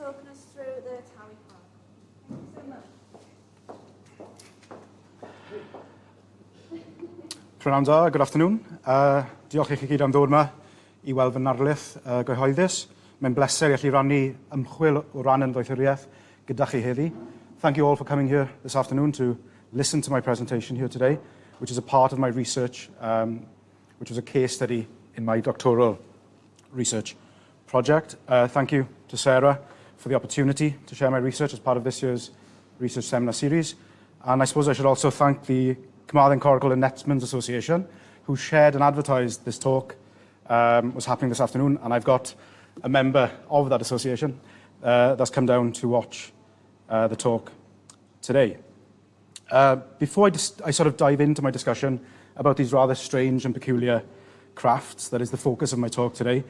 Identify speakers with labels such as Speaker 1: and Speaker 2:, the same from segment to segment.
Speaker 1: talking us through the Towy Coracle. Thank you so much.
Speaker 2: Prynawn da, good afternoon. Diolch i chi gyd am ddod yma I weld fy narlith gyhoeddus. Mae'n bleser I allu rannu ymchwil o ran yn ddoethuriaeth gyda chi heddi. Thank you all for coming here this afternoon to listen to my presentation here today, which is a part of my research, which was a case study in my doctoral research project. Thank you to Sarah for the opportunity to share my research as part of this year's research seminar series. And I suppose I should also thank the Carmarthen Coracle and Netsman's Association, who shared and advertised this talk was happening this afternoon. And I've got a member of that association that's come down to watch the talk today. Before I sort of dive into my discussion about these rather strange and peculiar crafts, that is the focus of my talk today,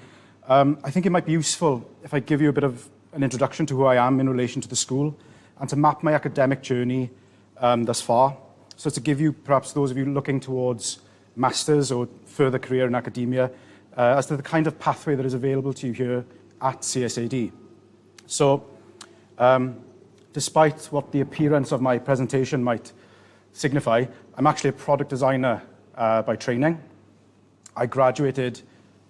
Speaker 2: I think it might be useful if I give you a bit of an introduction to who I am in relation to the school and to map my academic journey thus far. So to give you, perhaps those of you looking towards masters or further career in academia, as to the kind of pathway that is available to you here at CSAD. So, despite what the appearance of my presentation might signify, I'm actually a product designer by training. I graduated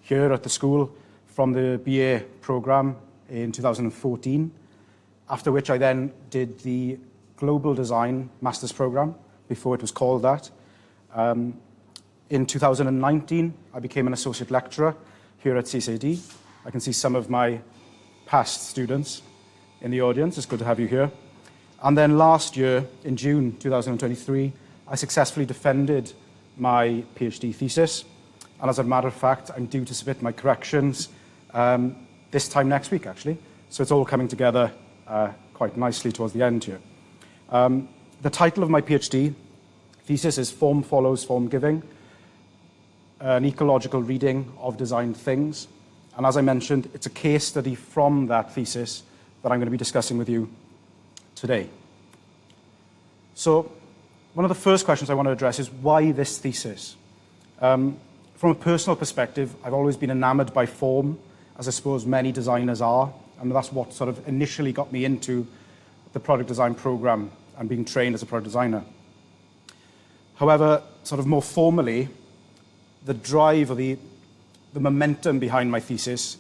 Speaker 2: here at the school from the BA program in 2014, after which I then did the Global Design Master's program, before it was called that. In 2019, I became an associate lecturer here at CSAD. I can see some of my past students in the audience. It's good to have you here. And then last year, in June 2023, I successfully defended my PhD thesis. And as a matter of fact, I'm due to submit my corrections this time next week, actually. So it's all coming together quite nicely towards the end here. The title of my PhD thesis is Form Follows Form Giving, an ecological reading of designed things. And as I mentioned, it's a case study from that thesis that I'm going to be discussing with you today. So one of the first questions I want to address is why this thesis? From a personal perspective, I've always been enamored by form, as I suppose many designers are, and that's what sort of initially got me into the product design program and being trained as a product designer. However, sort of more formally, the drive or the momentum behind my thesis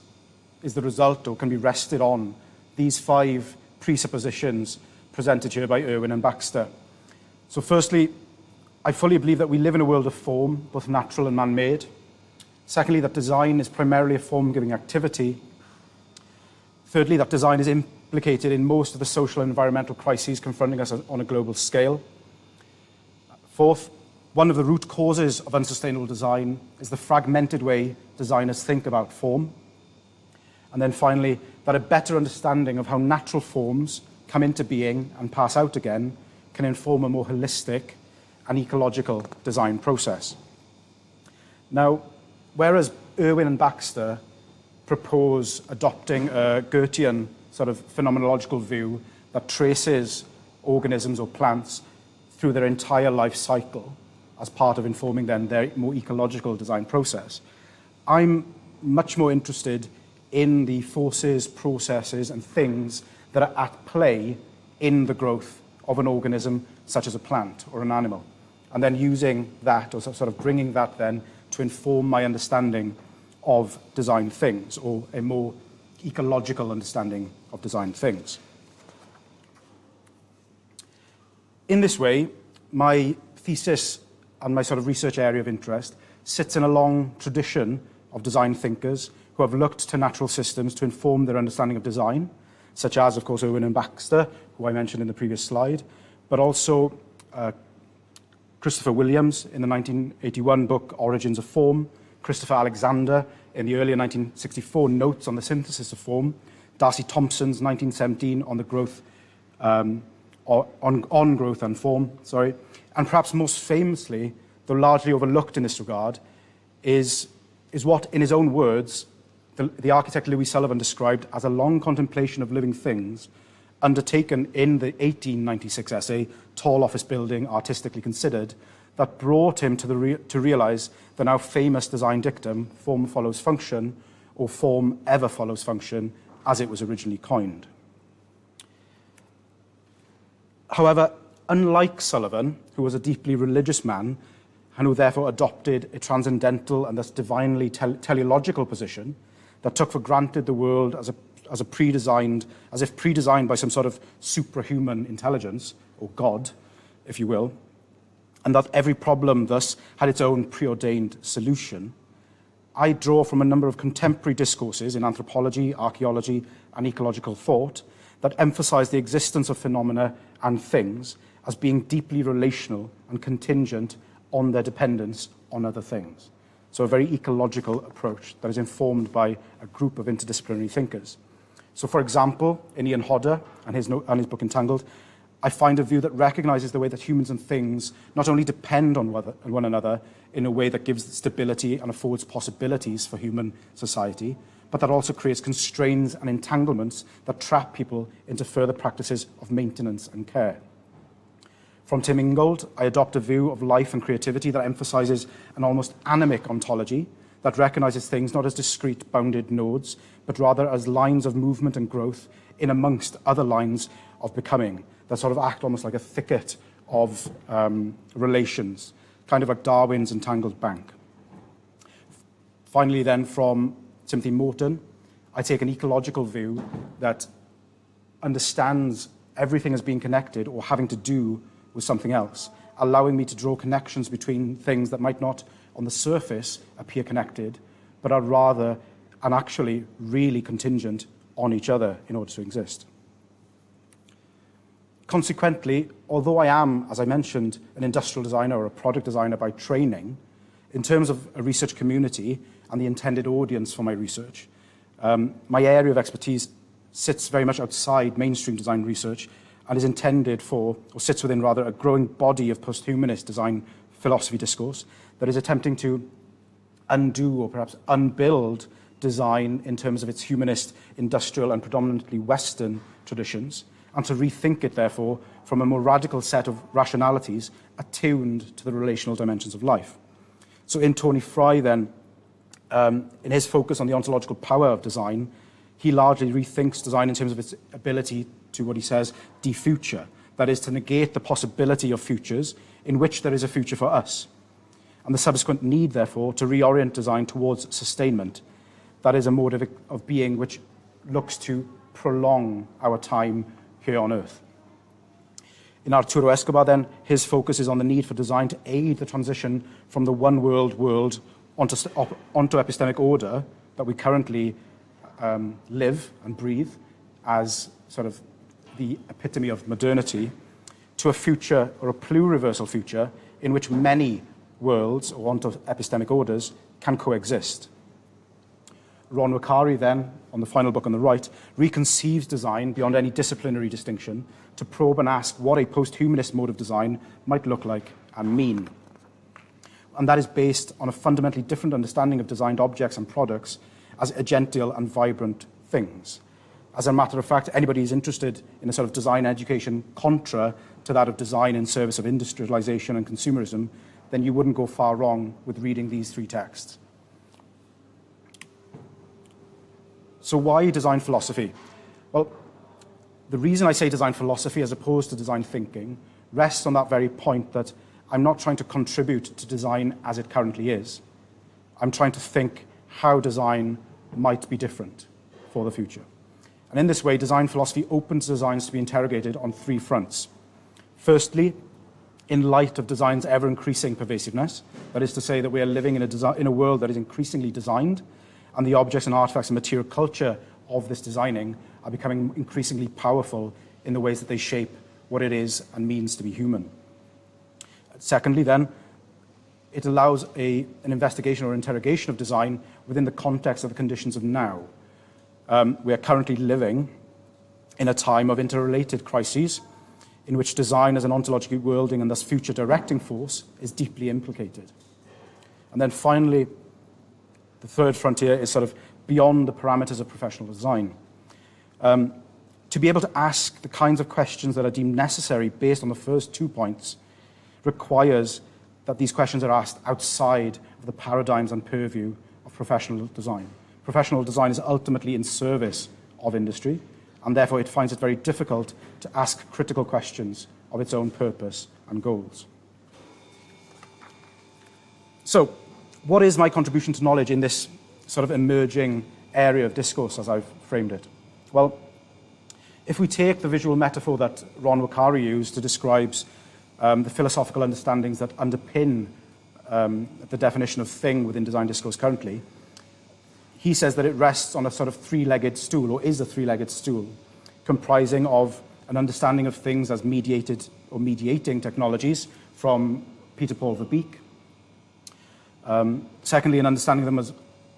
Speaker 2: is the result, or can be rested on, these 5 presuppositions presented here by Irwin and Baxter. So firstly, I fully believe that we live in a world of form, both natural and man-made. Secondly, that design is primarily a form-giving activity. Thirdly, that design is implicated in most of the social and environmental crises confronting us on a global scale. Fourth, one of the root causes of unsustainable design is the fragmented way designers think about form. And then finally, that a better understanding of how natural forms come into being and pass out again can inform a more holistic and ecological design process. Now, whereas Irwin and Baxter propose adopting a Goethean sort of phenomenological view that traces organisms or plants through their entire life cycle as part of informing then their more ecological design process, I'm much more interested in the forces, processes, and things that are at play in the growth of an organism, such as a plant or an animal, and then using that, or sort of bringing that then to inform my understanding of designed things, or a more ecological understanding of designed things. In this way, my thesis and my sort of research area of interest sits in a long tradition of design thinkers who have looked to natural systems to inform their understanding of design, such as, of course, Irwin and Baxter, who I mentioned in the previous slide, but also Christopher Williams in the 1981 book Origins of Form, Christopher Alexander in the earlier 1964 Notes on the Synthesis of Form, Darcy Thompson's 1917 on the growth, on growth and form, and perhaps most famously, though largely overlooked in this regard, is what, in his own words, the architect Louis Sullivan described as a long contemplation of living things undertaken in the 1896 essay, Tall Office Building, Artistically Considered, that brought him to realize the now famous design dictum, form follows function, or form ever follows function, as it was originally coined. However, unlike Sullivan, who was a deeply religious man, and who therefore adopted a transcendental and thus divinely teleological position that took for granted the world as if pre-designed by some sort of suprahuman intelligence, or God, if you will, and that every problem thus had its own preordained solution, I draw from a number of contemporary discourses in anthropology, archaeology, and ecological thought that emphasize the existence of phenomena and things as being deeply relational and contingent on their dependence on other things. So a very ecological approach that is informed by a group of interdisciplinary thinkers. So for example, in Ian Hodder and his book Entangled, I find a view that recognizes the way that humans and things not only depend on one another in a way that gives stability and affords possibilities for human society, but that also creates constraints and entanglements that trap people into further practices of maintenance and care. From Tim Ingold, I adopt a view of life and creativity that emphasizes an almost animic ontology that recognizes things not as discrete, bounded nodes, but rather as lines of movement and growth in amongst other lines of becoming that sort of act almost like a thicket of relations, kind of like Darwin's entangled bank. Finally, then, from Timothy Morton, I take an ecological view that understands everything as being connected or having to do with something else, allowing me to draw connections between things that might not, on the surface, appear connected, but are rather and actually really contingent on each other in order to exist. Consequently, although I am, as I mentioned, an industrial designer or a product designer by training, in terms of a research community and the intended audience for my research, my area of expertise sits very much outside mainstream design research and is intended for, or sits within rather, a growing body of post-humanist design philosophy discourse that is attempting to undo or perhaps unbuild design in terms of its humanist, industrial, and predominantly Western traditions, and to rethink it, therefore, from a more radical set of rationalities attuned to the relational dimensions of life. So in Tony Fry, then, in his focus on the ontological power of design, he largely rethinks design in terms of its ability to, what he says, defuture, that is, to negate the possibility of futures in which there is a future for us, and the subsequent need, therefore, to reorient design towards sustainment, that is, a mode of being which looks to prolong our time here on Earth. In Arturo Escobar, then, his focus is on the need for design to aid the transition from the one-world world onto epistemic order that we currently live and breathe as sort of the epitome of modernity, to a future or a pluriversal future in which many worlds or onto epistemic orders can coexist. Ron Wakari, then, on the final book on the right, reconceives design beyond any disciplinary distinction to probe and ask what a post-humanist mode of design might look like and mean. And that is based on a fundamentally different understanding of designed objects and products as agential and vibrant things. As a matter of fact, anybody who's interested in a sort of design education contra to that of design in service of industrialization and consumerism, then you wouldn't go far wrong with reading these three texts. So why design philosophy? Well, the reason I say design philosophy as opposed to design thinking rests on that very point that I'm not trying to contribute to design as it currently is. I'm trying to think how design might be different for the future. And in this way, design philosophy opens designs to be interrogated on three fronts. Firstly, in light of design's ever-increasing pervasiveness, that is to say that we are living in a world that is increasingly designed, and the objects and artifacts and material culture of this designing are becoming increasingly powerful in the ways that they shape what it is and means to be human. Secondly, then, it allows an investigation or interrogation of design within the context of the conditions of now. We are currently living in a time of interrelated crises in which design as an ontologically worlding and thus future directing force is deeply implicated. And then finally, the third frontier is sort of beyond the parameters of professional design. To be able to ask the kinds of questions that are deemed necessary based on the first 2 points requires that these questions are asked outside of the paradigms and purview of professional design. Professional design is ultimately in service of industry, and therefore it finds it very difficult to ask critical questions of its own purpose and goals. So, what is my contribution to knowledge in this sort of emerging area of discourse as I've framed it? Well, if we take the visual metaphor that Ron Wakari used to describe the philosophical understandings that underpin the definition of thing within design discourse currently, he says that it rests on a sort of three-legged stool, or is a three-legged stool, comprising of an understanding of things as mediated or mediating technologies from Peter Paul Verbeek. Secondly, an understanding of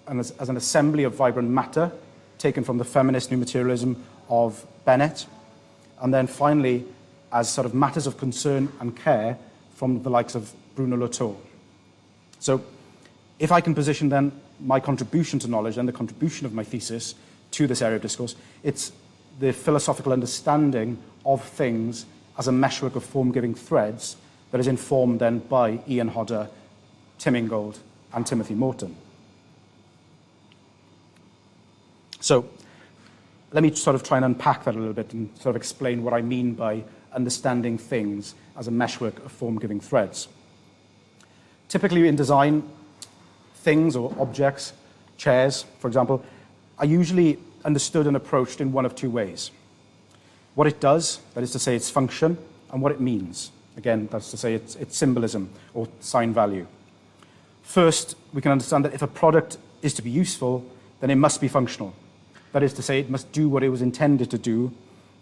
Speaker 2: them as an assembly of vibrant matter, taken from the feminist new materialism of Bennett. And then finally, as sort of matters of concern and care from the likes of Bruno Latour. So if I can position then my contribution to knowledge and the contribution of my thesis to this area of discourse, it's the philosophical understanding of things as a meshwork of form-giving threads that is informed then by Ian Hodder, Tim Ingold, and Timothy Morton. So let me sort of try and unpack that a little bit and sort of explain what I mean by understanding things as a meshwork of form-giving threads. Typically in design, things or objects, chairs, for example, are usually understood and approached in one of two ways. What it does, that is to say its function, and what it means. Again, that's to say its symbolism or sign value. First, we can understand that if a product is to be useful, then it must be functional. That is to say, it must do what it was intended to do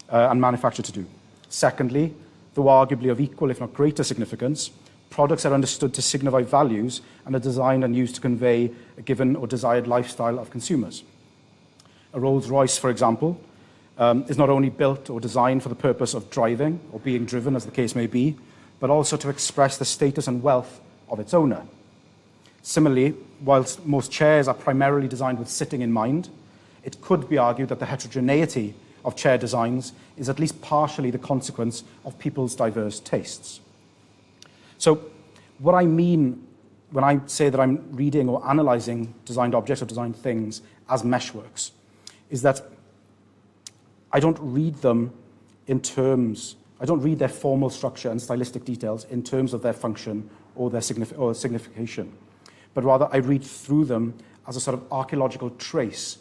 Speaker 2: and manufactured to do. Secondly, though arguably of equal, if not greater significance, products are understood to signify values and are designed and used to convey a given or desired lifestyle of consumers. A Rolls-Royce, for example, is not only built or designed for the purpose of driving or being driven, as the case may be, but also to express the status and wealth of its owner. Similarly, whilst most chairs are primarily designed with sitting in mind, it could be argued that the heterogeneity of chair designs is at least partially the consequence of people's diverse tastes. So what I mean when I say that I'm reading or analysing designed objects or designed things as meshworks is that I don't read them in terms, I don't read their formal structure and stylistic details in terms of their function or their signification, but rather I read through them as a sort of archaeological trace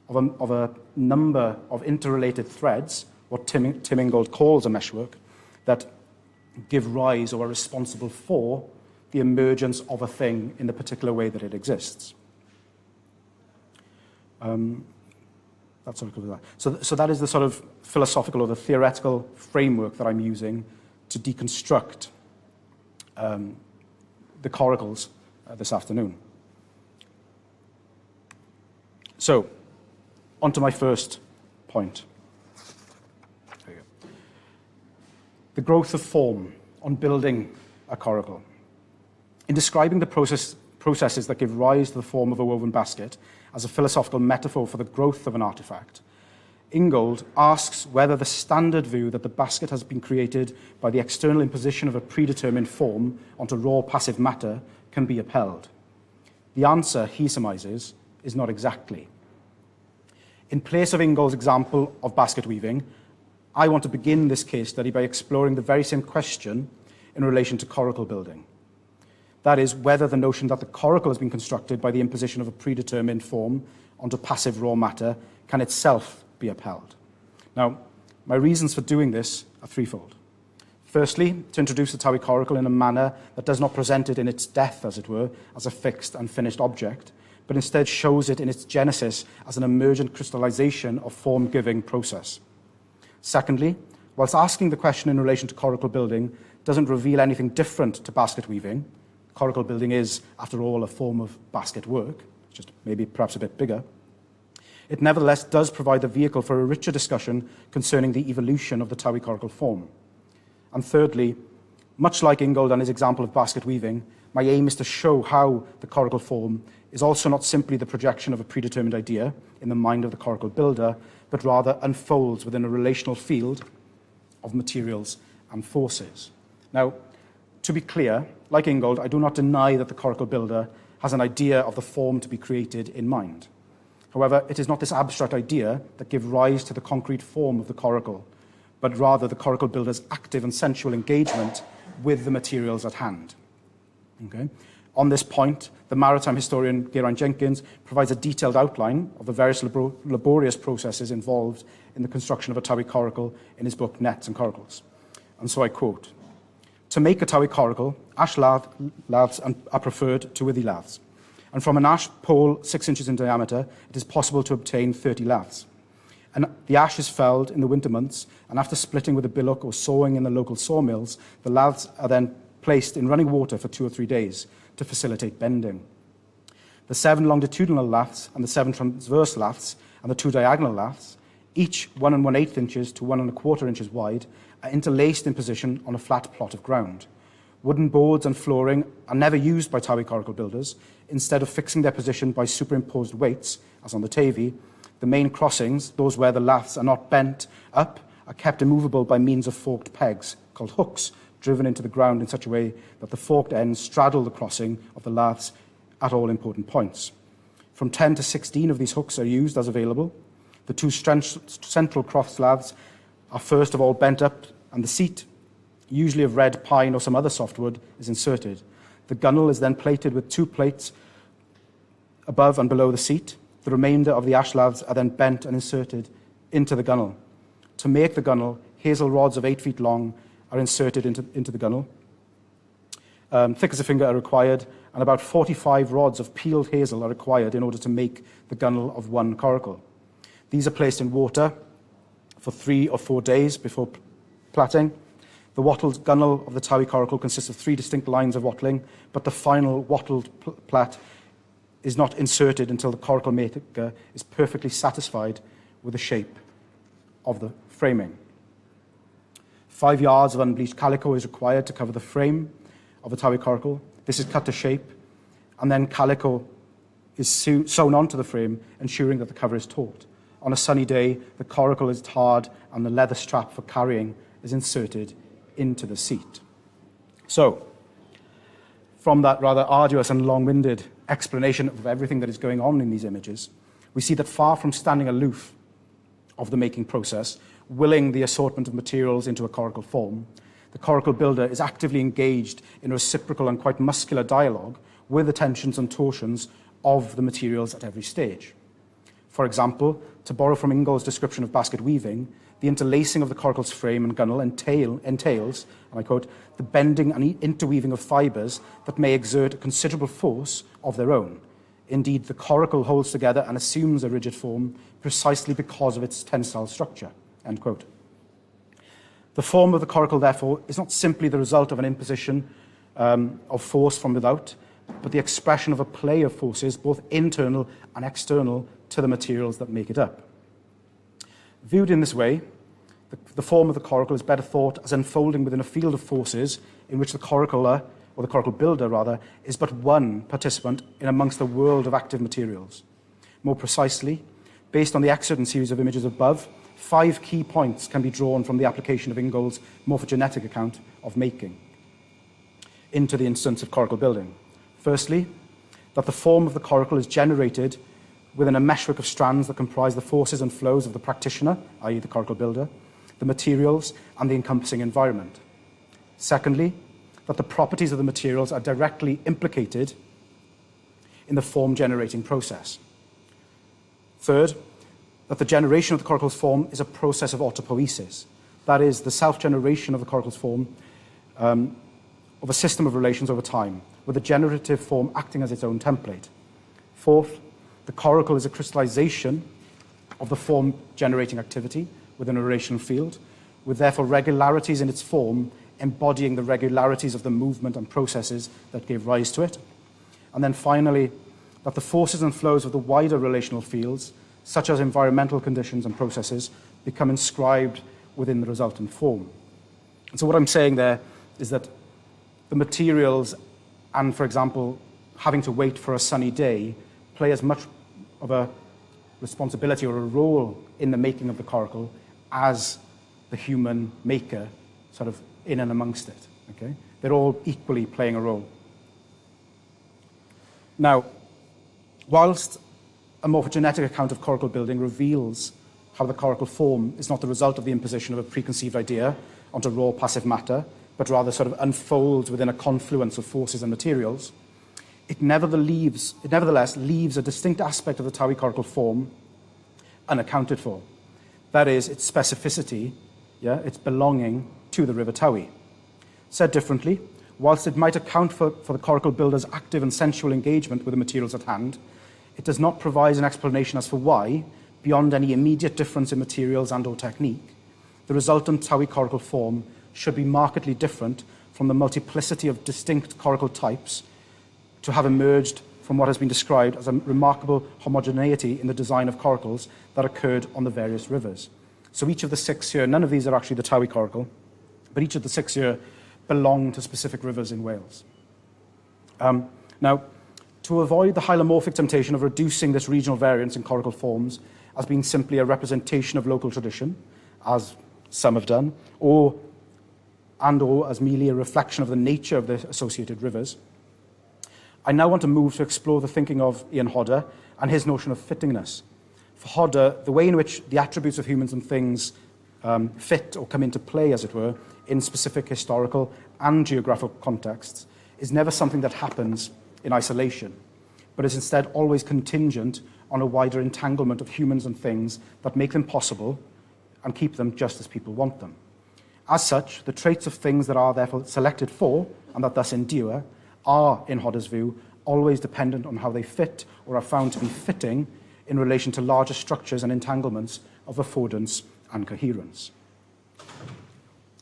Speaker 2: of a number of interrelated threads, what Tim Ingold calls a meshwork, that give rise or are responsible for the emergence of a thing in the particular way that it exists. That's sort of that. So that is the sort of philosophical or the theoretical framework that I'm using to deconstruct the Coracles this afternoon. So, on to my first point. There you go. The growth of form on building a coracle. In describing the processes that give rise to the form of a woven basket as a philosophical metaphor for the growth of an artefact, Ingold asks whether the standard view that the basket has been created by the external imposition of a predetermined form onto raw passive matter can be upheld. The answer, he surmises, is not exactly. In place of Ingold's example of basket weaving, I want to begin this case study by exploring the very same question in relation to coracle building. That is, whether the notion that the coracle has been constructed by the imposition of a predetermined form onto passive raw matter can itself be upheld. Now, my reasons for doing this are threefold. Firstly, to introduce the Towy Coracle in a manner that does not present it in its death, as it were, as a fixed and finished object, but instead shows it in its genesis as an emergent crystallisation of form-giving process. Secondly, whilst asking the question in relation to coracle building doesn't reveal anything different to basket weaving, coracle building is, after all, a form of basket work, just maybe perhaps a bit bigger, it nevertheless does provide the vehicle for a richer discussion concerning the evolution of the Towy Coracle form. And thirdly, much like Ingold and his example of basket weaving, my aim is to show how the coracle form is also not simply the projection of a predetermined idea in the mind of the coracle builder, but rather unfolds within a relational field of materials and forces. Now, to be clear, like Ingold, I do not deny that the coracle builder has an idea of the form to be created in mind. However, it is not this abstract idea that gives rise to the concrete form of the coracle, but rather the coracle builder's active and sensual engagement with the materials at hand. Okay? On this point, the maritime historian Geraint Jenkins provides a detailed outline of the various laborious processes involved in the construction of a Towy coracle in his book Nets and Coracles. And so I quote, "To make a Towy coracle, ash laths are preferred to withy laths. And from an ash pole 6 inches in diameter, it is possible to obtain 30 laths. And the ash is felled in the winter months, and after splitting with a billock or sawing in the local sawmills, the laths are then placed in running water for 2 or 3 days to facilitate bending. The 7 longitudinal laths and the 7 transverse laths and the 2 diagonal laths, each 1 1/8 inches to 1 1/4 inches wide, are interlaced in position on a flat plot of ground. Wooden boards and flooring are never used by Towy coracle builders. Instead of fixing their position by superimposed weights, as on the Tavy, the main crossings, those where the laths are not bent up, are kept immovable by means of forked pegs, called hooks, driven into the ground in such a way that the forked ends straddle the crossing of the laths at all important points. From 10 to 16 of these hooks are used as available. The 2 central cross laths are first of all bent up, and the seat, usually of red pine or some other softwood, is inserted. The gunwale is then plated with 2 plates above and below the seat. The remainder of the ash laths are then bent and inserted into the gunwale. To make the gunwale, hazel rods of 8 feet long are inserted into the gunwale. Thick as a finger are required, and about 45 rods of peeled hazel are required in order to make the gunwale of 1 coracle. These are placed in water for 3 or 4 days before plaiting. The wattled gunwale of the Towy coracle consists of 3 distinct lines of wattling, but the final wattled plait is not inserted until the coracle maker is perfectly satisfied with the shape of the framing. 5 yards of unbleached calico is required to cover the frame of a Towy coracle. This is cut to shape, and then calico is sewn onto the frame, ensuring that the cover is taut. On a sunny day, the coracle is tarred, and the leather strap for carrying is inserted into the seat. So, from that rather arduous and long-winded explanation of everything that is going on in these images, we see that far from standing aloof of the making process, willing the assortment of materials into a coracle form, the coracle builder is actively engaged in a reciprocal and quite muscular dialogue with the tensions and torsions of the materials at every stage. For example, to borrow from Ingold's description of basket weaving, the interlacing of the coracle's frame and gunwale entails, and I quote, "the bending and interweaving of fibres that may exert a considerable force of their own. Indeed, the coracle holds together and assumes a rigid form precisely because of its tensile structure." End quote. The form of the coracle, therefore, is not simply the result of an imposition of force from without, but the expression of a play of forces, both internal and external, to the materials that make it up. Viewed in this way, the form of the coracle is better thought as unfolding within a field of forces in which the coracler, or the coracle builder rather, is but one participant in amongst the world of active materials. More precisely, based on the excerpt series of images above, 5 key points can be drawn from the application of Ingold's morphogenetic account of making into the instance of coracle building. Firstly, that the form of the coracle is generated within a meshwork of strands that comprise the forces and flows of the practitioner, i.e. the coracle builder, the materials, and the encompassing environment. Secondly, that the properties of the materials are directly implicated in the form-generating process. Third, that the generation of the coracle's form is a process of autopoiesis, that is, the self-generation of the coracle's form of a system of relations over time, with the generative form acting as its own template. Fourth, the coracle is a crystallization of the form-generating activity within a relational field, with therefore regularities in its form embodying the regularities of the movement and processes that gave rise to it. And then finally, that the forces and flows of the wider relational fields, such as environmental conditions and processes, become inscribed within the resultant form. And so what I'm saying there is that the materials and, for example, having to wait for a sunny day play as much of a responsibility or a role in the making of the coracle as the human maker sort of in and amongst it. Okay? They're all equally playing a role. Now, whilst a morphogenetic account of coracle building reveals how the coracle form is not the result of the imposition of a preconceived idea onto raw passive matter, but rather sort of unfolds within a confluence of forces and materials, it nevertheless leaves a distinct aspect of the Towy Coracle form unaccounted for. That is, its specificity, its belonging to the River Towy. Said differently, whilst it might account for the coracle builder's active and sensual engagement with the materials at hand, it does not provide an explanation as for why, beyond any immediate difference in materials and or technique, the resultant Towy Coracle form should be markedly different from the multiplicity of distinct coracle types to have emerged from what has been described as a remarkable homogeneity in the design of coracles that occurred on the various rivers. So each of the 6 here, none of these are actually the Towy Coracle, but each of the 6 here belong to specific rivers in Wales. Now, to avoid the hylomorphic temptation of reducing this regional variance in coracle forms as being simply a representation of local tradition, as some have done, or as merely a reflection of the nature of the associated rivers, I now want to move to explore the thinking of Ian Hodder and his notion of fittingness. For Hodder, the way in which the attributes of humans and things fit or come into play, as it were, in specific historical and geographical contexts is never something that happens in isolation, but is instead always contingent on a wider entanglement of humans and things that make them possible and keep them just as people want them. As such, the traits of things that are therefore selected for, and that thus endure, are, in Hodder's view, always dependent on how they fit or are found to be fitting in relation to larger structures and entanglements of affordance and coherence.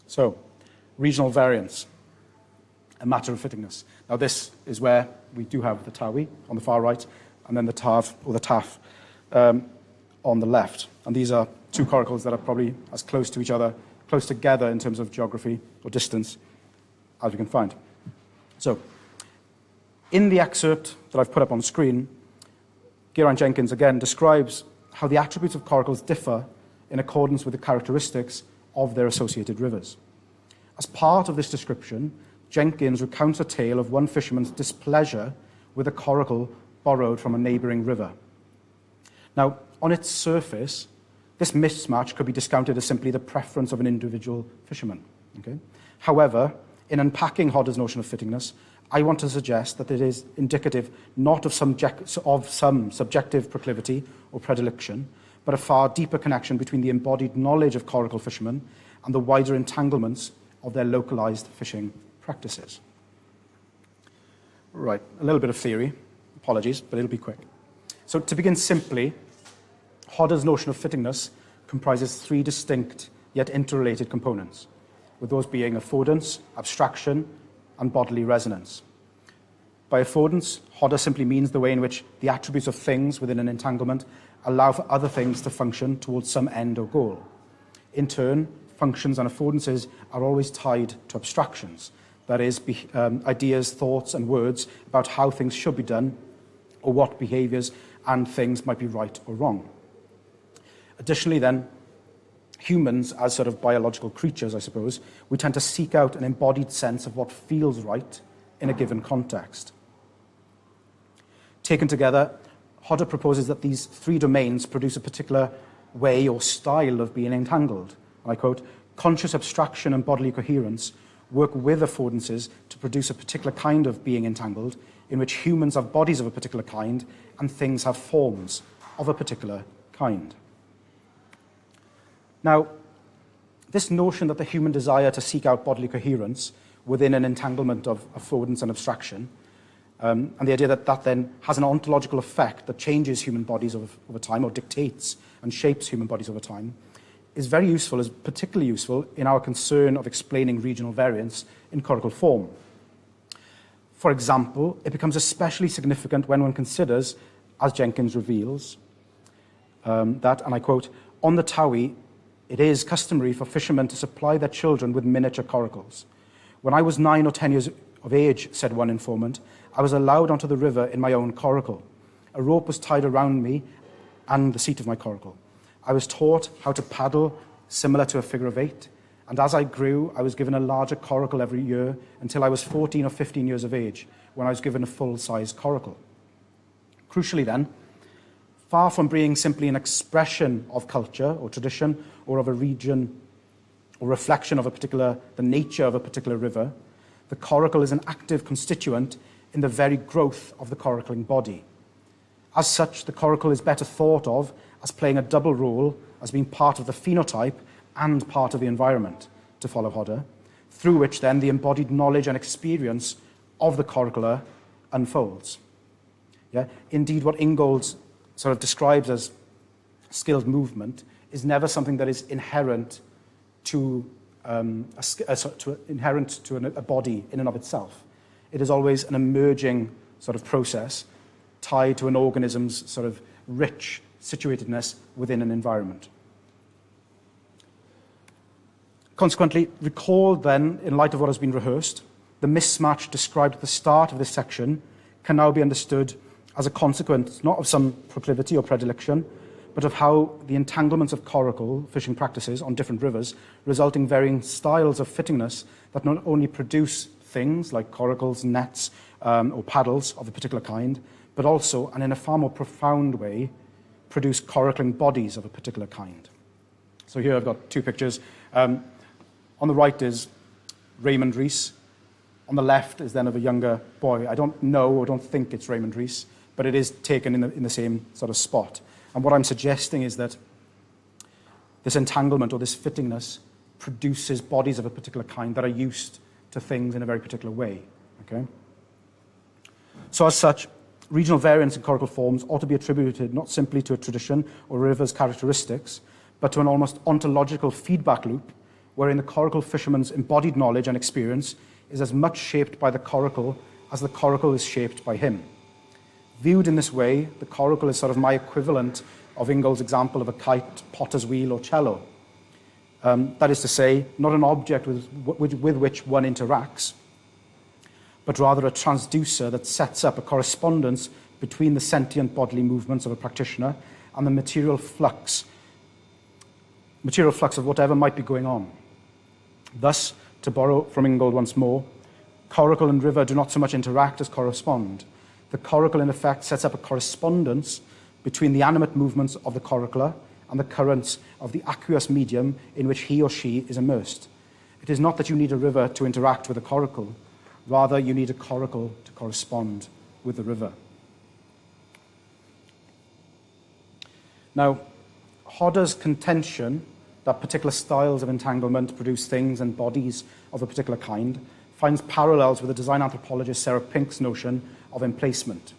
Speaker 2: So, regional variance, a matter of fittingness. Now this is where we do have the Towy on the far right, and then the Tav, or the Taff, on the left. And these are 2 coracles that are probably as close to each other, close together in terms of geography or distance, as we can find. So, in the excerpt that I've put up on screen, Geraint Jenkins again describes how the attributes of coracles differ in accordance with the characteristics of their associated rivers. As part of this description, Jenkins recounts a tale of one fisherman's displeasure with a coracle borrowed from a neighbouring river. Now, on its surface, this mismatch could be discounted as simply the preference of an individual fisherman. Okay? However, in unpacking Hodder's notion of fittingness, I want to suggest that it is indicative not of some subjective proclivity or predilection, but a far deeper connection between the embodied knowledge of coracle fishermen and the wider entanglements of their localised fishing practices. Right, a little bit of theory. Apologies, but it'll be quick. So to begin simply, Hodder's notion of fittingness comprises 3 distinct yet interrelated components, with those being affordance, abstraction, and bodily resonance. By affordance, Hodder simply means the way in which the attributes of things within an entanglement allow for other things to function towards some end or goal. In turn, functions and affordances are always tied to abstractions, that is, ideas, thoughts, and words about how things should be done or what behaviours and things might be right or wrong. Additionally, then, humans, as sort of biological creatures, I suppose, we tend to seek out an embodied sense of what feels right in a given context. Taken together, Hodder proposes that these 3 domains produce a particular way or style of being entangled. I quote, "Conscious abstraction and bodily coherence work with affordances to produce a particular kind of being entangled in which humans have bodies of a particular kind and things have forms of a particular kind." Now, this notion that the human desire to seek out bodily coherence within an entanglement of affordance and abstraction, and the idea that that then has an ontological effect that changes human bodies over time, or dictates and shapes human bodies over time, is very useful, is particularly useful in our concern of explaining regional variance in coracle form. For example, it becomes especially significant when one considers, as Jenkins reveals, that, and I quote, "On the Towy, it is customary for fishermen to supply their children with miniature coracles. When I was 9 or 10 years of age," said one informant, "I was allowed onto the river in my own coracle. A rope was tied around me and the seat of my coracle. I was taught how to paddle similar to a figure of 8, and as I grew, I was given a larger coracle every year until I was 14 or 15 years of age, when I was given a full-size coracle." Crucially then, Far from being simply an expression of culture or tradition or of a region or reflection of the nature of a particular river, the coracle is an active constituent in the very growth of the coracling body. As such, the coracle is better thought of as playing a double role, as being part of the phenotype and part of the environment, to follow Hodder, through which then the embodied knowledge and experience of the coracler unfolds. Yeah? Indeed, what Ingold sort of describes as skilled movement is never something that is inherent to a body in and of itself. It is always an emerging sort of process tied to an organism's sort of rich situatedness within an environment. Consequently, recall then, in light of what has been rehearsed, the mismatch described at the start of this section can now be understood as a consequence not of some proclivity or predilection, but of how the entanglements of coracle fishing practices on different rivers result in varying styles of fittingness that not only produce things like coracles, nets, or paddles of a particular kind, but also, and in a far more profound way, produce coracling bodies of a particular kind. So here I've got two pictures. On the right is Raymond Rees. On the left is then of a younger boy. I don't know or don't think it's Raymond Rees, but it is taken in the same sort of spot. And what I'm suggesting is that this entanglement or this fittingness produces bodies of a particular kind that are used to things in a very particular way. Okay? So as such, regional variance in coracle forms ought to be attributed not simply to a tradition or a river's characteristics, but to an almost ontological feedback loop wherein the coracle fisherman's embodied knowledge and experience is as much shaped by the coracle as the coracle is shaped by him. Viewed in this way, the coracle is sort of my equivalent of Ingold's example of a kite, potter's wheel, or cello. That is to say, not an object with which one interacts, but rather a transducer that sets up a correspondence between the sentient bodily movements of a practitioner and the material flux of whatever might be going on. Thus, to borrow from Ingold once more, coracle and river do not so much interact as correspond. The coracle, in effect, sets up a correspondence between the animate movements of the coracler and the currents of the aqueous medium in which he or she is immersed. It is not that you need a river to interact with a coracle, rather you need a coracle to correspond with the river. Now, Hodder's contention that particular styles of entanglement produce things and bodies of a particular kind finds parallels with the design anthropologist Sarah Pink's notion of emplacement.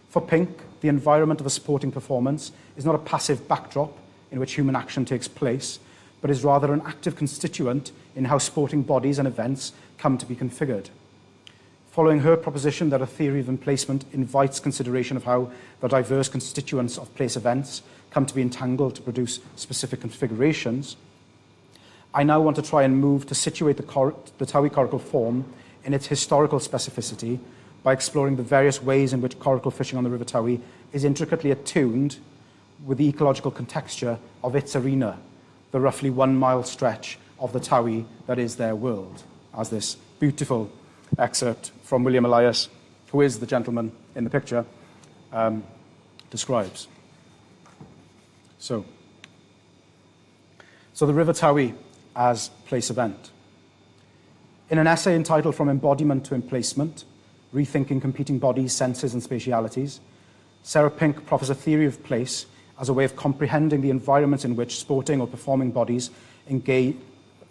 Speaker 2: For Pink, the environment of a sporting performance is not a passive backdrop in which human action takes place, but is rather an active constituent in how sporting bodies and events come to be configured. Following her proposition that a theory of emplacement invites consideration of how the diverse constituents of place events come to be entangled to produce specific configurations, I now want to try and move to situate the Towy Coracle form in its historical specificity by exploring the various ways in which coracle fishing on the River Towy is intricately attuned with the ecological contexture of its arena, the roughly 1 mile stretch of the Towy that is their world, as this beautiful excerpt from William Elias, who is the gentleman in the picture, describes. So the River Towy as place event. In an essay entitled From Embodiment to Emplacement, Rethinking Competing Bodies, Senses and Spatialities, Sarah Pink proffers a theory of place as a way of comprehending the environments in which sporting or performing bodies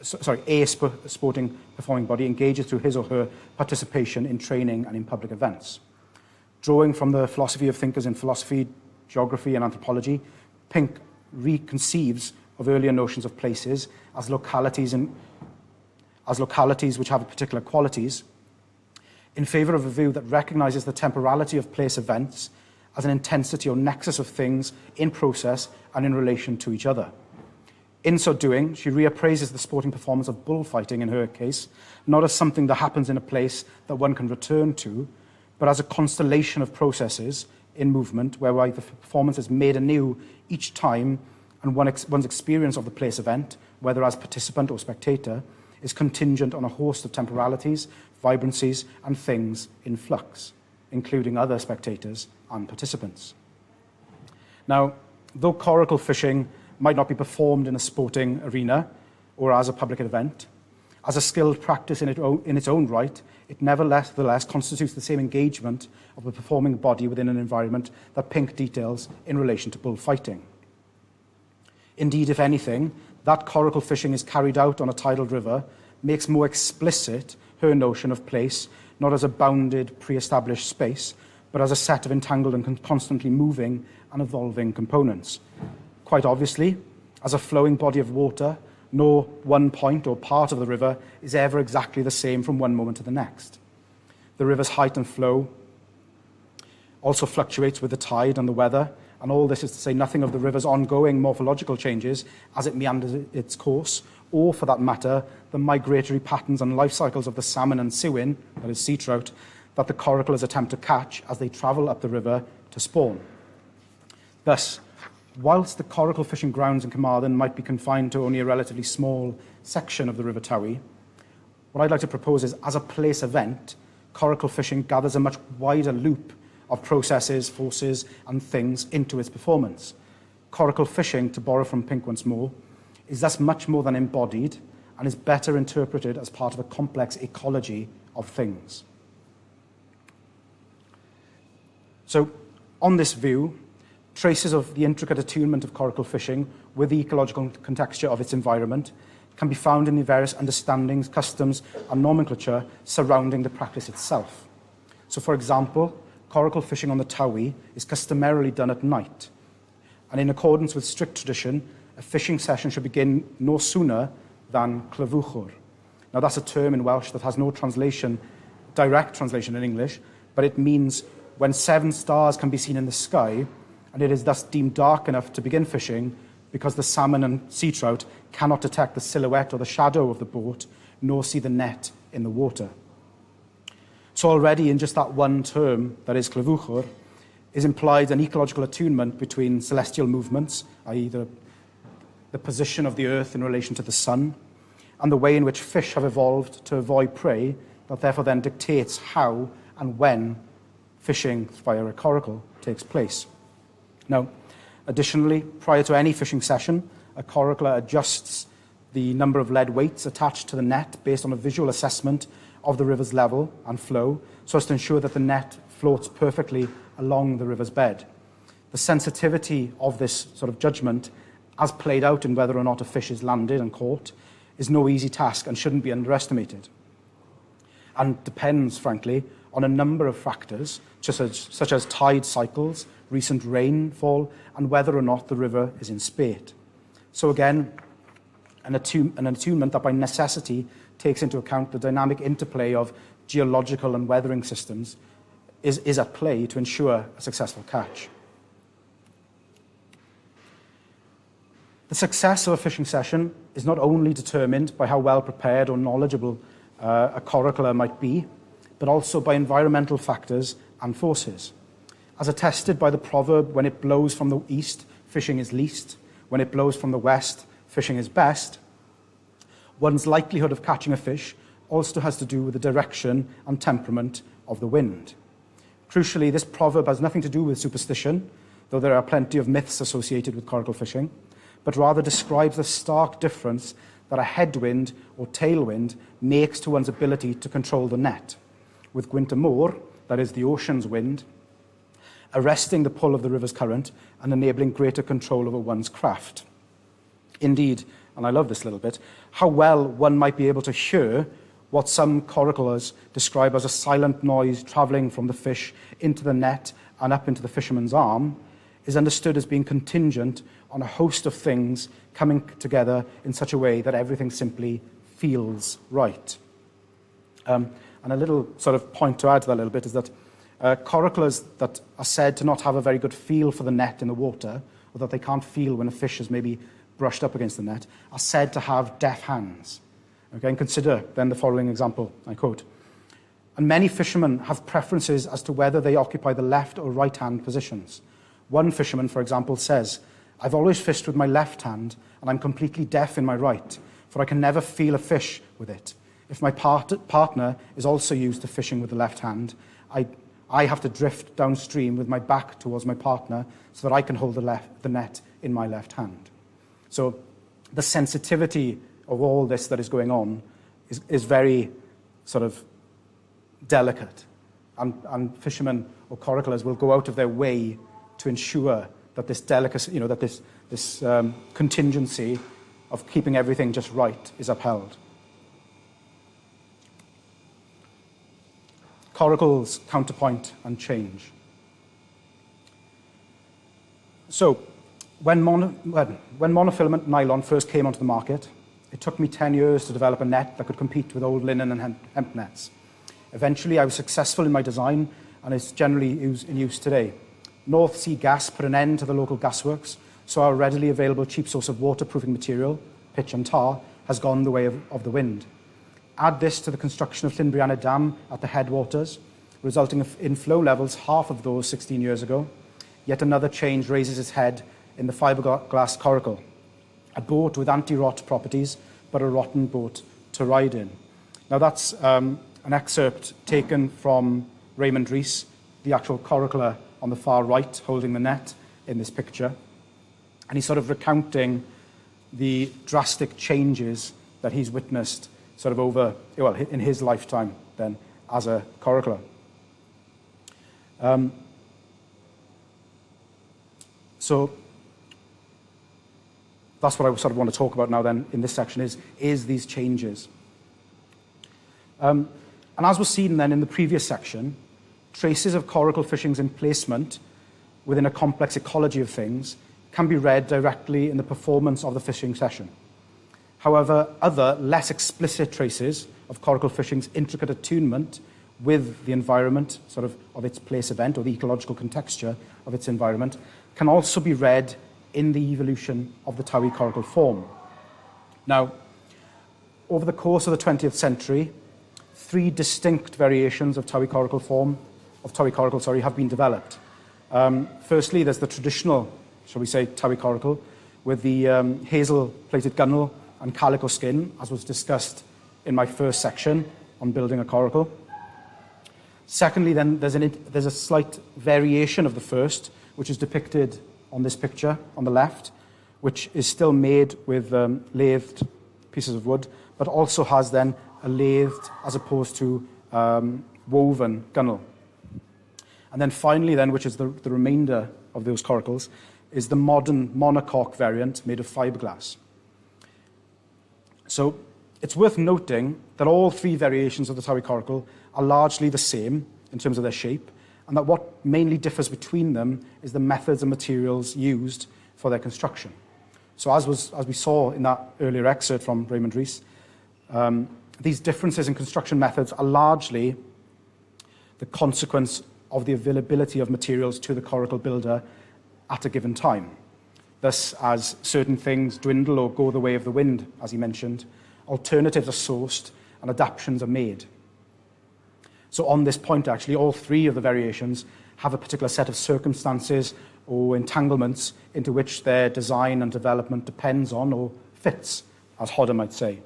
Speaker 2: sporting performing body engages through his or her participation in training and in public events. Drawing from the philosophy of thinkers in philosophy, geography and anthropology, Pink reconceives of earlier notions of places as localities which have particular qualities, in favour of a view that recognises the temporality of place events as an intensity or nexus of things in process and in relation to each other. In so doing, she reappraises the sporting performance of bullfighting, in her case, not as something that happens in a place that one can return to, but as a constellation of processes in movement whereby the performance is made anew each time, and one's experience of the place event, whether as participant or spectator, is contingent on a host of temporalities, vibrancies, and things in flux, including other spectators and participants. Now, though coracle fishing might not be performed in a sporting arena or as a public event, as a skilled practice in its own right, it nevertheless constitutes the same engagement of the performing body within an environment that Pink details in relation to bullfighting. Indeed, if anything, that coracle fishing is carried out on a tidal river makes more explicit her notion of place, not as a bounded, pre-established space, but as a set of entangled and constantly moving and evolving components. Quite obviously, as a flowing body of water, no one point or part of the river is ever exactly the same from one moment to the next. The river's height and flow also fluctuates with the tide and the weather, and all this is to say nothing of the river's ongoing morphological changes as it meanders its course, or, for that matter, the migratory patterns and life cycles of the salmon and siwin, that is sea trout, that the coracles attempt to catch as they travel up the river to spawn. Thus, whilst the coracle fishing grounds in Carmarthen might be confined to only a relatively small section of the River Towy, what I'd like to propose is, as a place event, coracle fishing gathers a much wider loop of processes, forces, and things into its performance. Coracle fishing, to borrow from Pink once more, is thus much more than embodied and is better interpreted as part of a complex ecology of things. So, on this view, traces of the intricate attunement of coracle fishing with the ecological contexture of its environment can be found in the various understandings, customs, and nomenclature surrounding the practice itself. So, for example, coracle fishing on the Towy is customarily done at night, and in accordance with strict tradition, a fishing session should begin no sooner than clefwchwr. Now, that's a term in Welsh that has no direct translation in English, but it means when 7 stars can be seen in the sky, and it is thus deemed dark enough to begin fishing because the salmon and sea trout cannot detect the silhouette or the shadow of the boat, nor see the net in the water. So already in just that one term, that is clefwchwr, is implied an ecological attunement between celestial movements, i.e. the position of the earth in relation to the sun, and the way in which fish have evolved to avoid prey, that therefore then dictates how and when fishing via a coracle takes place. Now, additionally, prior to any fishing session, a coracler adjusts the number of lead weights attached to the net based on a visual assessment of the river's level and flow, so as to ensure that the net floats perfectly along the river's bed. The sensitivity of this sort of judgment, as played out in whether or not a fish is landed and caught, is no easy task and shouldn't be underestimated, and depends, frankly, on a number of factors, such as tide cycles, recent rainfall, and whether or not the river is in spate. So again, an attunement that by necessity takes into account the dynamic interplay of geological and weathering systems is at play to ensure a successful catch. The success of a fishing session is not only determined by how well prepared or knowledgeable a coracler might be, but also by environmental factors and forces. As attested by the proverb, when it blows from the east, fishing is least. When it blows from the west, fishing is best. One's likelihood of catching a fish also has to do with the direction and temperament of the wind. Crucially, this proverb has nothing to do with superstition, though there are plenty of myths associated with coracle fishing, but rather describes the stark difference that a headwind or tailwind makes to one's ability to control the net, with Gwynta Môr, that is the ocean's wind, arresting the pull of the river's current and enabling greater control over one's craft. Indeed, and I love this little bit, how well one might be able to hear what some coraclers describe as a silent noise travelling from the fish into the net and up into the fisherman's arm is understood as being contingent on a host of things coming together in such a way that everything simply feels right. And a little sort of point to add to that a little bit is that coraclers that are said to not have a very good feel for the net in the water, or that they can't feel when a fish is maybe brushed up against the net, are said to have deaf hands. Okay, and consider then the following example, I quote, "And many fishermen have preferences as to whether they occupy the left or right hand positions. One fisherman, for example, says, 'I've always fished with my left hand, and I'm completely deaf in my right, for I can never feel a fish with it. If my partner is also used to fishing with the left hand, I have to drift downstream with my back towards my partner so that I can hold the net in my left hand. So the sensitivity of all this that is going on is very sort of delicate. And fishermen or coraclers will go out of their way to ensure that this delicacy, that this contingency of keeping everything just right is upheld. Coracles, counterpoint, and change. So, when monofilament nylon first came onto the market, it took me 10 years to develop a net that could compete with old linen and hemp nets. Eventually, I was successful in my design, and it's generally in use today. North Sea gas put an end to the local gasworks, so our readily available cheap source of waterproofing material, pitch and tar, has gone the way of the wind. Add this to the construction of Llynbrianna Dam at the headwaters, resulting in flow levels half of those 16 years ago. Yet another change raises its head in the fiberglass coracle, a boat with anti-rot properties, but a rotten boat to ride in. Now that's an excerpt taken from Raymond Rees, the actual coracler on the far right, holding the net in this picture. And he's sort of recounting the drastic changes that he's witnessed sort of over, well, in his lifetime then, as a coracler. So that's what I sort of want to talk about now then in this section is these changes. And as was seen then in the previous section, traces of coracle fishing's emplacement within a complex ecology of things can be read directly in the performance of the fishing session. However, other, less explicit traces of coracle fishing's intricate attunement with the environment, sort of its place event, or the ecological contexture of its environment, can also be read in the evolution of the Towy Coracle form. Now, over the course of the 20th century, 3 distinct variations of Towy Coracle have been developed. Firstly, there's the traditional, shall we say, Towy Coracle with the hazel-plated gunnel and calico skin, as was discussed in my first section on building a coracle. Secondly, then, there's a slight variation of the first, which is depicted on this picture on the left, which is still made with lathed pieces of wood, but also has then a lathed as opposed to woven gunnel. And then finally, then, which is the remainder of those coracles, is the modern monocoque variant made of fiberglass. So it's worth noting that all 3 variations of the Towy Coracle are largely the same in terms of their shape, and that what mainly differs between them is the methods and materials used for their construction. So as we saw in that earlier excerpt from Raymond Rees, these differences in construction methods are largely the consequence of the availability of materials to the coracle builder at a given time. Thus, as certain things dwindle or go the way of the wind, as he mentioned, alternatives are sourced and adaptations are made. So on this point, actually, all 3 of the variations have a particular set of circumstances or entanglements into which their design and development depends on or fits, as Hodder might say.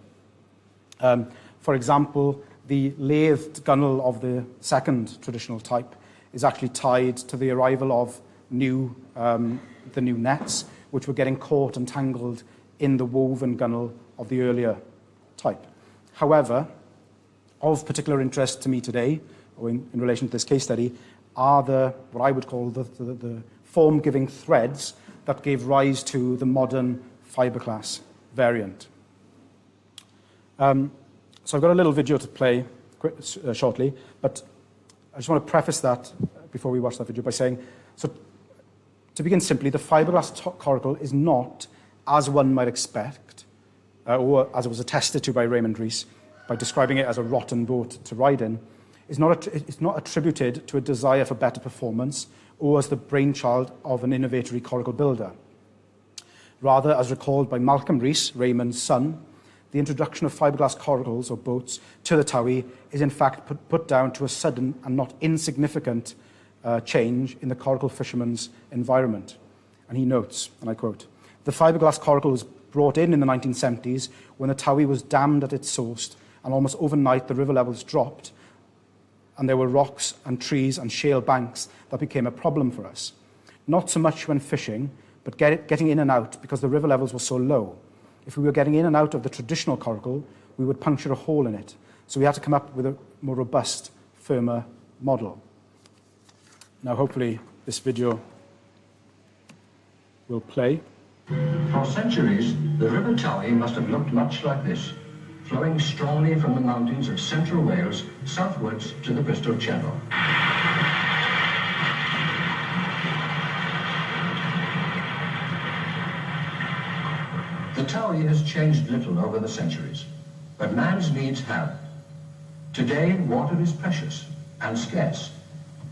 Speaker 2: For example, the lathed gunnel of the second traditional type is actually tied to the arrival of the new nets, which were getting caught and tangled in the woven gunnel of the earlier type. However, of particular interest to me today, or in relation to this case study, are what I would call the form-giving threads that gave rise to the modern fiberglass variant. So I've got a little video to play shortly, but I just want to preface that before we watch that video by saying, so to begin simply, the fiberglass coracle is not, as one might expect, or as it was attested to by Raymond Rees, by describing it as a rotten boat to ride in, it's not attributed to a desire for better performance or as the brainchild of an innovatory coracle builder. Rather, as recalled by Malcolm Rees, Raymond's son, the introduction of fiberglass coracles or boats to the Towy is in fact put down to a sudden and not insignificant change in the coracle fisherman's environment. And he notes, and I quote, "The fiberglass coracle was brought in the 1970s when the Towy was dammed at its source, and almost overnight the river levels dropped and there were rocks and trees and shale banks that became a problem for us. Not so much when fishing, but getting in and out because the river levels were so low. If we were getting in and out of the traditional coracle, we would puncture a hole in it. So we had to come up with a more robust, firmer model. Now, hopefully, this video will play.
Speaker 3: For centuries, the River Towy must have looked much like this, flowing strongly from the mountains of central Wales southwards to the Bristol Channel. The Towy has changed little over the centuries, but man's needs have. Today, water is precious and scarce.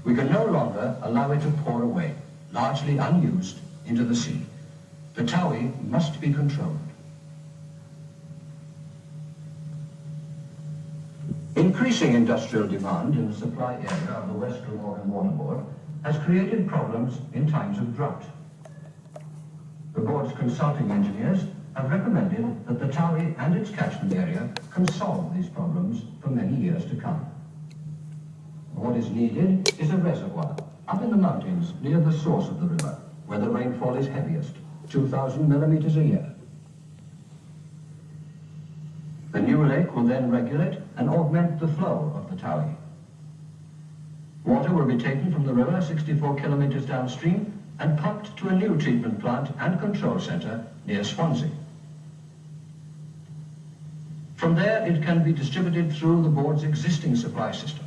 Speaker 3: We can no longer allow it to pour away, largely unused, into the sea. The Towy must be controlled. Increasing industrial demand in the supply area of the West Glamorgan Waterboard has created problems in times of drought. The board's consulting engineers have recommended that the Towy and its catchment area can solve these problems for many years to come. What is needed is a reservoir up in the mountains near the source of the river, where the rainfall is heaviest, 2,000 millimeters a year. The new lake will then regulate and augment the flow of the Towy. Water will be taken from the river 64 kilometers downstream and pumped to a new treatment plant and control centre near Swansea. From there, it can be distributed through the board's existing supply system.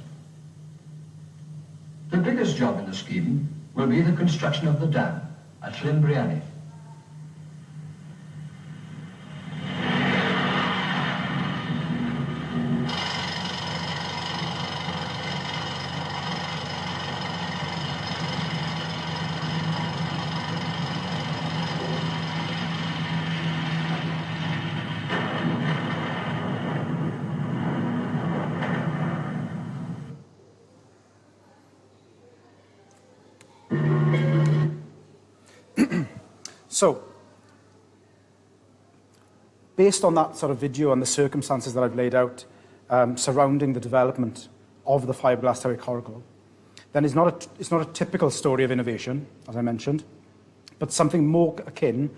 Speaker 3: The biggest job in the scheme will be the construction of the dam at Llynbrianny.
Speaker 2: So, based on that sort of video and the circumstances that I've laid out surrounding the development of the fiberglass Towy Coracle, then it's not a typical story of innovation, as I mentioned, but something more akin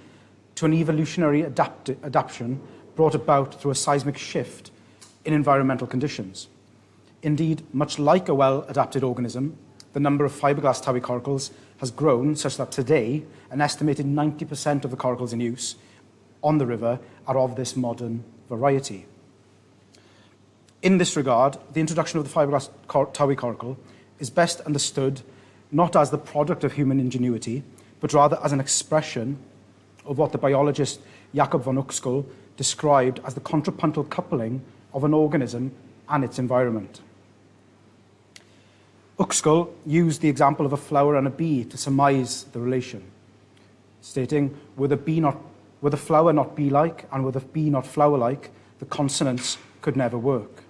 Speaker 2: to an evolutionary adaptation brought about through a seismic shift in environmental conditions. Indeed, much like a well-adapted organism, the number of fiberglass Towy coracles has grown such that today, an estimated 90% of the coracles in use on the river are of this modern variety. In this regard, the introduction of the fiberglass Towy coracle is best understood not as the product of human ingenuity, but rather as an expression of what the biologist Jacob von Uexküll described as the contrapuntal coupling of an organism and its environment. Uexküll used the example of a flower and a bee to surmise the relation, stating, were the flower not bee-like and were the bee not flower-like, the consonants could never work.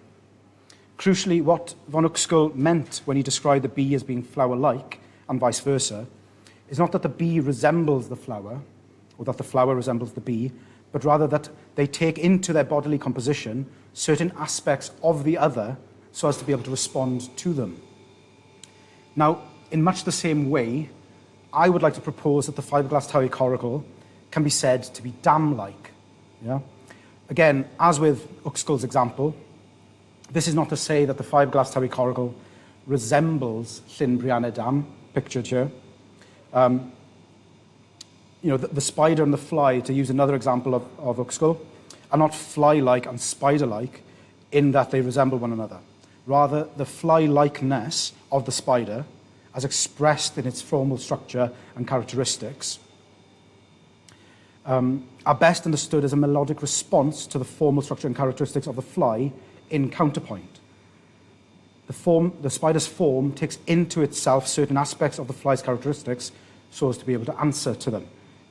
Speaker 2: Crucially, what von Uexküll meant when he described the bee as being flower-like and vice versa is not that the bee resembles the flower or that the flower resembles the bee, but rather that they take into their bodily composition certain aspects of the other so as to be able to respond to them. Now, in much the same way, I would like to propose that the fiberglass Towy coracle can be said to be dam-like. Yeah? Again, as with Uexküll's example, this is not to say that the fiberglass Towy coracle resembles Llynbrianny Dam, pictured here. The spider and the fly, to use another example of Uexküll, are not fly-like and spider-like in that they resemble one another. Rather, the fly-likeness of the spider, as expressed in its formal structure and characteristics, are best understood as a melodic response to the formal structure and characteristics of the fly in counterpoint. The spider's form takes into itself certain aspects of the fly's characteristics so as to be able to answer to them.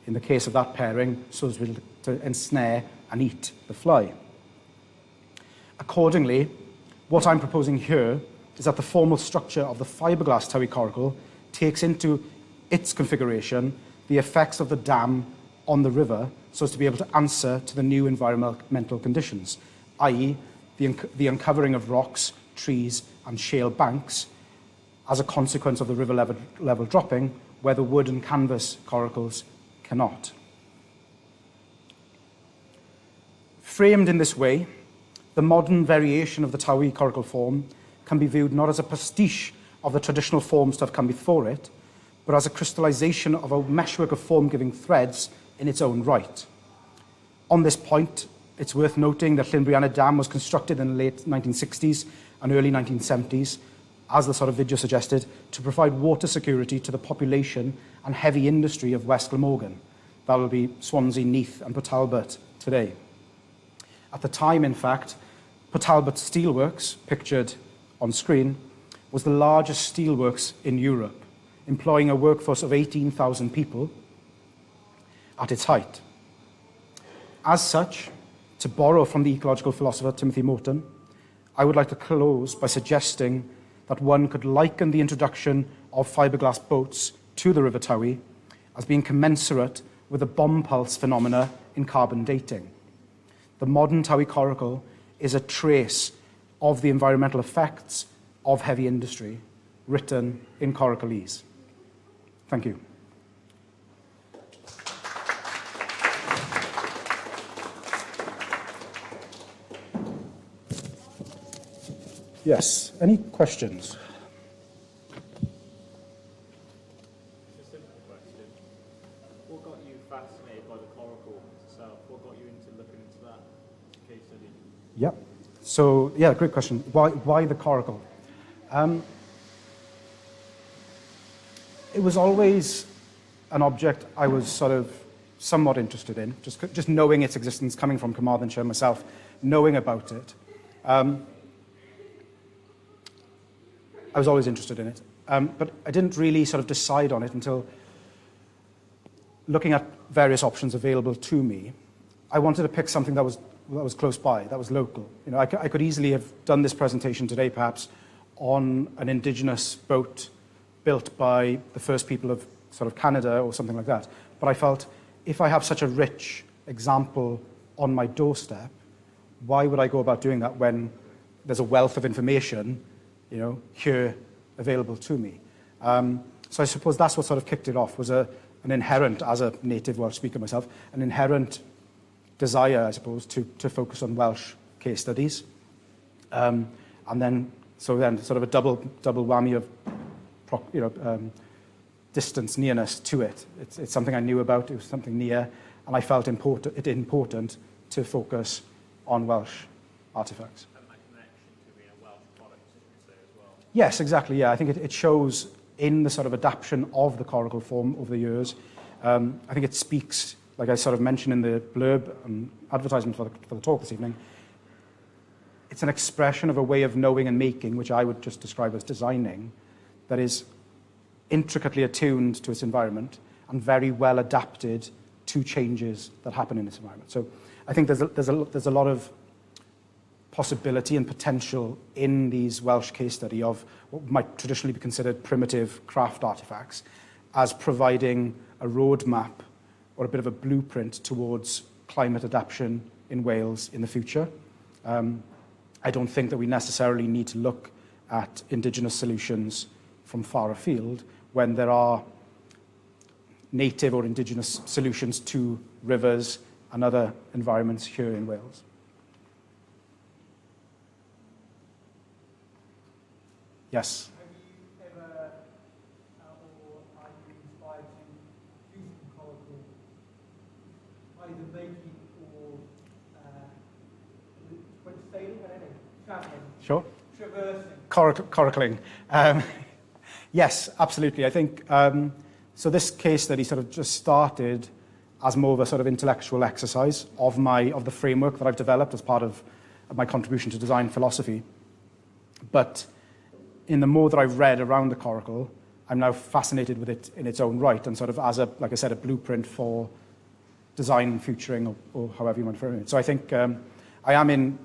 Speaker 2: In the case of that pairing, so as to ensnare and eat the fly. Accordingly, what I'm proposing here is that the formal structure of the fiberglass Towy coracle takes into its configuration the effects of the dam on the river so as to be able to answer to the new environmental conditions, i.e. the uncovering of rocks, trees and shale banks as a consequence of the river level dropping, where the wood and canvas coracles cannot. Framed in this way, the modern variation of the Towy Coracle form can be viewed not as a pastiche of the traditional forms to have come before it, but as a crystallisation of a meshwork of form-giving threads in its own right. On this point, it's worth noting that Llynbrianna Dam was constructed in the late 1960s and early 1970s, as the sort of video suggested, to provide water security to the population and heavy industry of West Glamorgan. That will be Swansea, Neath and Port Talbot today. At the time, in fact, Port Talbot Steelworks, pictured on screen, was the largest steelworks in Europe, employing a workforce of 18,000 people at its height. As such, to borrow from the ecological philosopher Timothy Morton, I would like to close by suggesting that one could liken the introduction of fiberglass boats to the River Towy as being commensurate with the bomb pulse phenomena in carbon dating. The modern Towy Coracle is a trace of the environmental effects of heavy industry, written in Coracles. Thank you. Yes, any questions?
Speaker 4: Just a simple question. What got you fascinated by the coracle itself? What got you into looking into that case study?
Speaker 2: Yeah. So, yeah, great question. Why the coracle? It was always an object I was sort of somewhat interested in, just knowing its existence, coming from Carmarthenshire myself, knowing about it. I was always interested in it, but I didn't really sort of decide on it until looking at various options available to me. I wanted to pick something that was close by, that was local. You know, I could easily have done this presentation today, perhaps, on an indigenous boat built by the first people of sort of Canada or something like that. But I felt, if I have such a rich example on my doorstep, why would I go about doing that when there's a wealth of information, you know, here available to me? So I suppose that's what sort of kicked it off, was an inherent, as a native Welsh speaker myself, an inherent desire, I suppose, to focus on Welsh case studies. And then sort of a double whammy of, distance, nearness to it. It's something I knew about, it was something near, and I felt it important to focus on Welsh artefacts.
Speaker 4: And that connection to being a Welsh product, you could say, as well.
Speaker 2: Yes, exactly, yeah. I think it shows in the sort of adaptation of the coracle form over the years. I think it speaks, like I sort of mentioned in the blurb and advertisement for the talk this evening, it's an expression of a way of knowing and making, which I would just describe as designing, that is intricately attuned to its environment and very well adapted to changes that happen in its environment. So I think there's a lot of possibility and potential in these Welsh case study of what might traditionally be considered primitive craft artefacts as providing a roadmap or a bit of a blueprint towards climate adaptation in Wales in the future. I don't think that we necessarily need to look at indigenous solutions from far afield when there are native or indigenous solutions to rivers and other environments here in Wales. Yes?
Speaker 5: Have you ever, or are you inspired to use the coracle, either making or when sailing, I don't know, travelling,
Speaker 2: Sure.
Speaker 5: traversing?
Speaker 2: Coracling. Yes, absolutely. I think, so this case study sort of just started as more of a sort of intellectual exercise of the framework that I've developed as part of my contribution to design philosophy. But in the more that I've read around the coracle, I'm now fascinated with it in its own right and sort of as like I said, a blueprint for design, futuring, or however you want to frame it. So I think I am in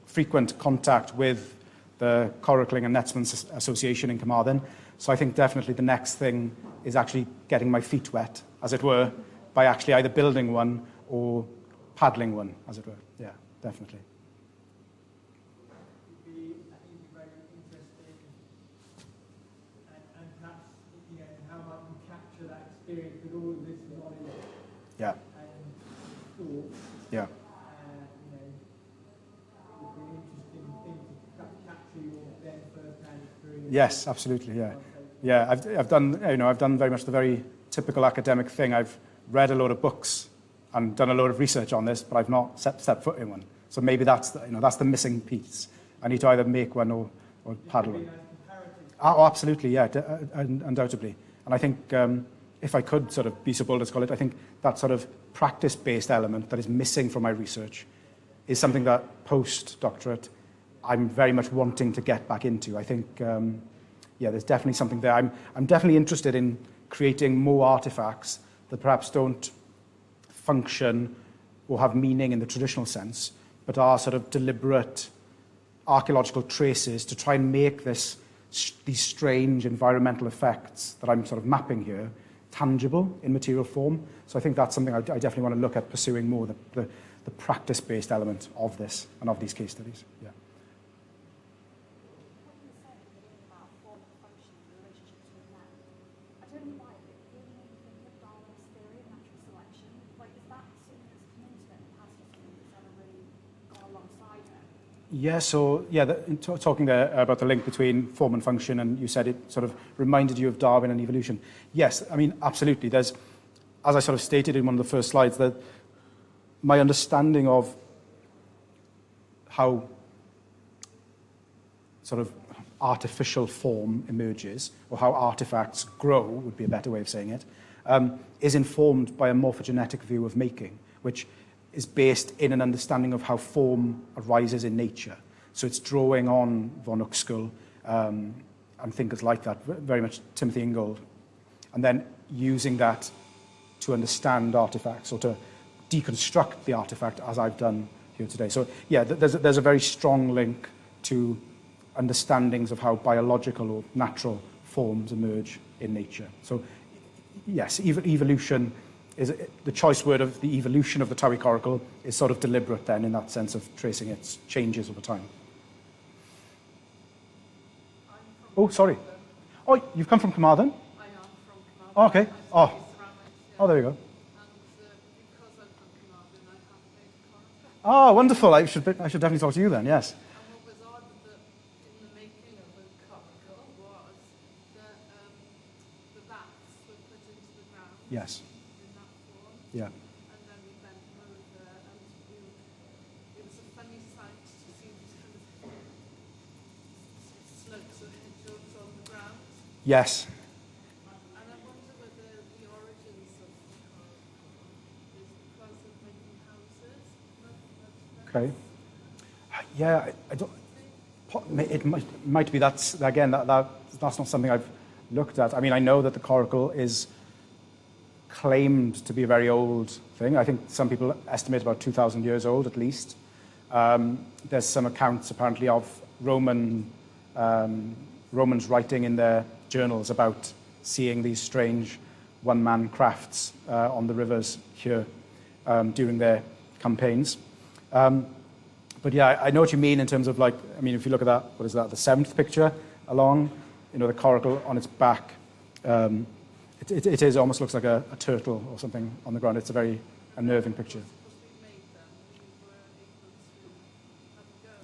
Speaker 2: frequent contact with the Coracling and Netsman Association in Carmarthen. So I think definitely the next thing is actually getting my feet wet, as it were, by actually either building one or paddling one, as it were. Yeah, definitely.
Speaker 5: I think it'd be very capture that experience with all of this knowledge
Speaker 2: Yeah.
Speaker 5: and thought.
Speaker 2: Yeah.
Speaker 5: You know, it would be an interesting thing to capture your then first-hand experience.
Speaker 2: Yes, absolutely. Yeah. Yeah. I've done, you know, I've done very much the very typical academic thing. I've read a load of books and done a load of research on this, but I've not set foot in one. So maybe that's the, you know, that's the missing piece. I need to either make one or paddle one. Oh, absolutely, yeah, undoubtedly. And I think if I could sort of be so bold as to call it, I think that sort of practice-based element that is missing from my research is something that post-doctorate I'm very much wanting to get back into. I think, yeah, there's definitely something there. I'm definitely interested in creating more artifacts that perhaps don't function or have meaning in the traditional sense, but are sort of deliberate archaeological traces to try and make these strange environmental effects that I'm sort of mapping here tangible in material form. So I think that's something I definitely want to look at pursuing more, the practice-based element of this and of these case studies. Yeah. Yeah, so yeah, talking there about the link between form and function, and you said it sort of reminded you of Darwin and evolution. Yes, I mean, absolutely. There's, as I sort of stated in one of the first slides, that my understanding of how sort of artificial form emerges, or how artifacts grow, would be a better way of saying it, is informed by a morphogenetic view of making, which is based in an understanding of how form arises in nature. So it's drawing on von Uxkull and thinkers like that, very much Timothy Ingold, and then using that to understand artifacts or to deconstruct the artifact, as I've done here today. So yeah, there's a very strong link to understandings of how biological or natural forms emerge in nature. So yes, evolution is the choice word of the evolution of the Towy Coracle is sort of deliberate then in that sense of tracing its changes over time. Oh, sorry. Oh, you've come from Carmarthen?
Speaker 6: I am from Carmarthen.
Speaker 2: Oh, okay. Oh, there you go.
Speaker 6: And because I'm from Carmarthen, I have made Coracle.
Speaker 2: Oh, wonderful. I should definitely talk to you then, yes.
Speaker 6: And what was odd that in the making of the Coracle was that the bats were put into the ground.
Speaker 2: Yes. Yeah.
Speaker 6: And then we bent them over, and it was a funny sight to see these kind of slopes of hedgehogs on the ground.
Speaker 2: Yes.
Speaker 6: And I wonder whether the origins of the coracle is because of making houses.
Speaker 2: Okay. Yeah, I don't. It might be that's again that's not something I've looked at. I mean, I know that the coracle is claimed to be a very old thing. I think some people estimate about 2,000 years old at least. There's some accounts apparently of Romans writing in their journals about seeing these strange one-man crafts on the rivers here during their campaigns. But yeah, I know what you mean in terms of like, I mean, if you look at that, what is that, the 7th picture along, you know, the coracle on its back, it is almost looks like a turtle or something on the ground. It's a very unnerving picture.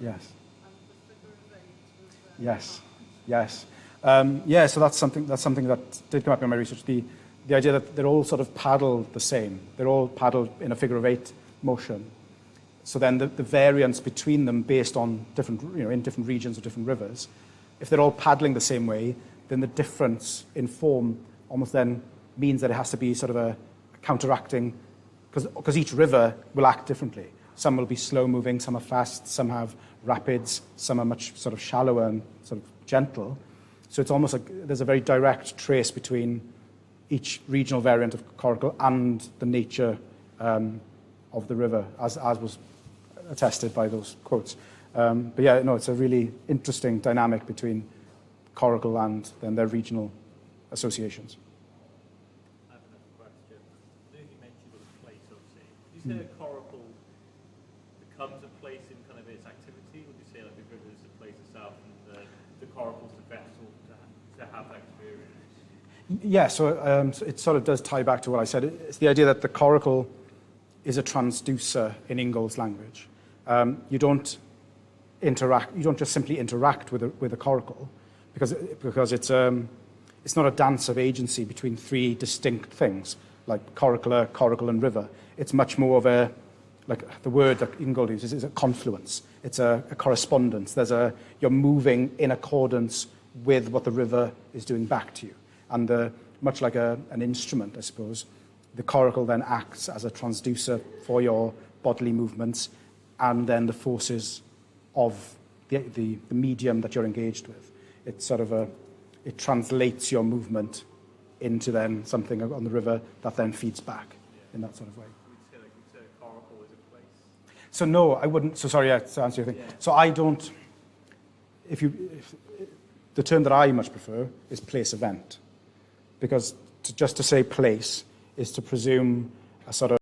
Speaker 2: Yes. Yes. Yes. Yeah. So that's something that did come up in my research. The idea that they're all sort of paddled the same. They're all paddled in a figure of 8 motion. So then the variance between them based on different, you know, in different regions or different rivers, if they're all paddling the same way, then the difference in form almost then means that it has to be sort of a counteracting, because each river will act differently. Some will be slow moving, some are fast, some have rapids, some are much sort of shallower and sort of gentle. So it's almost like there's a very direct trace between each regional variant of coracle and the nature of the river, as was attested by those quotes. But yeah, no, it's a really interesting dynamic between coracle and then their regional associations.
Speaker 4: I have another question. I think you mentioned a place, obviously. Would you say a coracle becomes a place in kind of its activity? Would you say like the river is the place itself and the coracle's the vessel to have that experience?
Speaker 2: Yeah, so it sort of does tie back to what I said. It's the idea that the coracle is a transducer in Ingold's language. You don't just simply interact with a coracle because it's not a dance of agency between three distinct things like coracle and river. It's much more of a, like the word that Ingold uses is a confluence. It's a correspondence. You're moving in accordance with what the river is doing back to you. And much like an instrument, I suppose, the coracle then acts as a transducer for your bodily movements and then the forces of the medium that you're engaged with. It's sort of it translates your movement into then something on the river that then feeds back in that sort of way.
Speaker 4: You'd say a coracle is a place.
Speaker 2: So no, I wouldn't. So sorry, to answer your thing. Yeah. So I don't. The term that I much prefer is place event, because just to say place is to presume a sort of